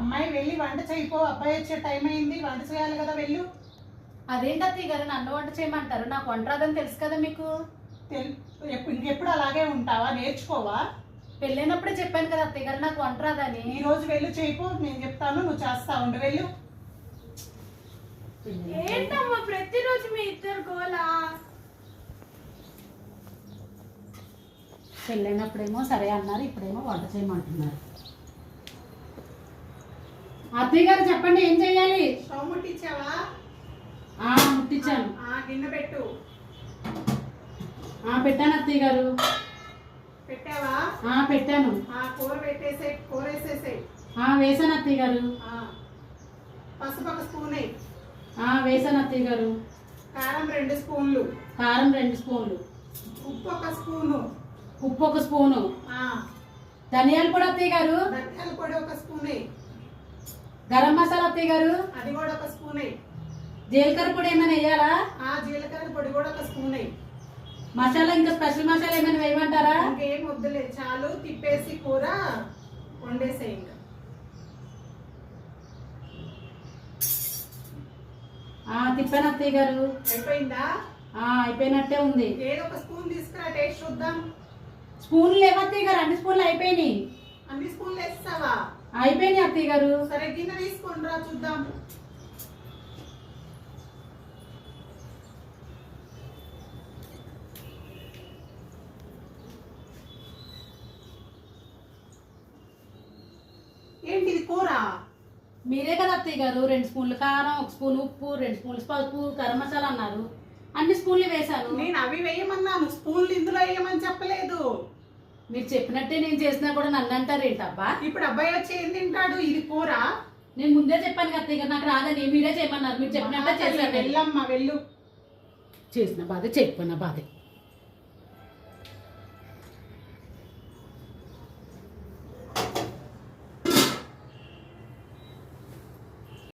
అమ్మాయి వెళ్ళి వంట చేయిపో, అబ్బాయి వచ్చే టైం అయింది, వంట చేయాలి కదా, వెళ్ళు. అదేంటి అత్తయ్య గారు నన్ను వంట చేయమంటారు? నాకు వంట రాదని తెలుసు కదా మీకు. ఇంకెప్పుడు అలాగే ఉంటావా? నేర్చుకోవా? పెళ్ళైనప్పుడే చెప్పాను కదా అత్తయ్య గారు నాకు వంట రాదని. ఈ రోజు వెళ్ళు చేయిపో, నేను చెప్తాను, నువ్వు చేస్తా ఉండు, వెళ్ళు. ఏంటమ్మా ప్రతిరోజు మీ ఇద్దరు గోలా? పెళ్ళైనప్పుడేమో సరే అన్నారు, ఇప్పుడేమో వంట చేయమంటున్నారు. అత్తయ్య గారు చెప్పండి ఏం చెయ్యాలి? స్టవ్ ముట్టించావా? ముట్టించాను. గిన్నె పెట్టు. పెట్టాను అత్తయ్య గారు. పెట్టావా? పెట్టాను. కూర పెట్టేసే, కూర వేసేసాయి. వేసాను అత్తయ్య గారు. పసుపు ఒక స్పూన్ వేయి. వేసాను అత్తయ్య గారు. కారం 2 స్పూన్లు. కారం 2 స్పూన్లు. ఉప్పు ఒక స్పూను. ఉప్పు ఒక స్పూను. ధనియాల పొడి అత్తయ్య గారు. ధనియాల పొడి ఒక స్పూన్ వేయి. గరం మసాలా అత్తయ్య గారు. అది కూడా ఒక స్పూన్ వేయి. జీలకర్ర పొడి ఏమైనా వేయాలా? జీలకర్ర పొడి కూడా ఒక స్పూన్ వేయి. మసాలా ఇంకా స్పెషల్ మసాలా ఏమైనా వేయమంటారా? ఇంకేం వద్దులే, చాలు. తిప్పేసి కూర వండేసే. ఇంకా తిప్పాను అత్తయ్య గారు. అయిపోయిందా? అయిపోయినట్టే ఉంది. ఏదో ఒక స్పూన్ తీసుకురా, టేస్ట్ చూద్దాం. స్పూన్లు లేవు అత్తయ్య గారు, అన్ని స్పూన్లు అయిపోయినాయి. అన్ని స్పూన్లు వేస్తావా? అయిపోయినాయి అత్తయ్య గారు. సరే గిన్నె తీసుకొని రా, చూద్దాం. ఏంటిది కూర? మీరే కదా అత్తయ్య గారు 2 స్పూన్లు కారం, 1 స్పూన్ ఉప్పు, 2 స్పూన్లు పసుపు, గరం మసాలా అన్నారు. అన్ని స్పూన్లు వేశాను. నేను అవి వేయమన్నాను, స్పూన్లు ఇందులో వేయమని చెప్పలేదు. మీరు చెప్పినట్టే నేను చేసినా కూడా నన్ను అంటారు ఏంటబ్బా? ఇప్పుడు అబ్బాయి వచ్చి ఏం తింటాడు? ఇది కూర. నేను ముందే చెప్పాను కదా అత్తయ్య గారు నాకు రాదని. మీరే చేయమన్నారు, మీరు చెప్పినట్టే చేశాను. వెళ్ళమ్మా, వెళ్ళు. చేసిన బాధ చెప్పిన బాధే.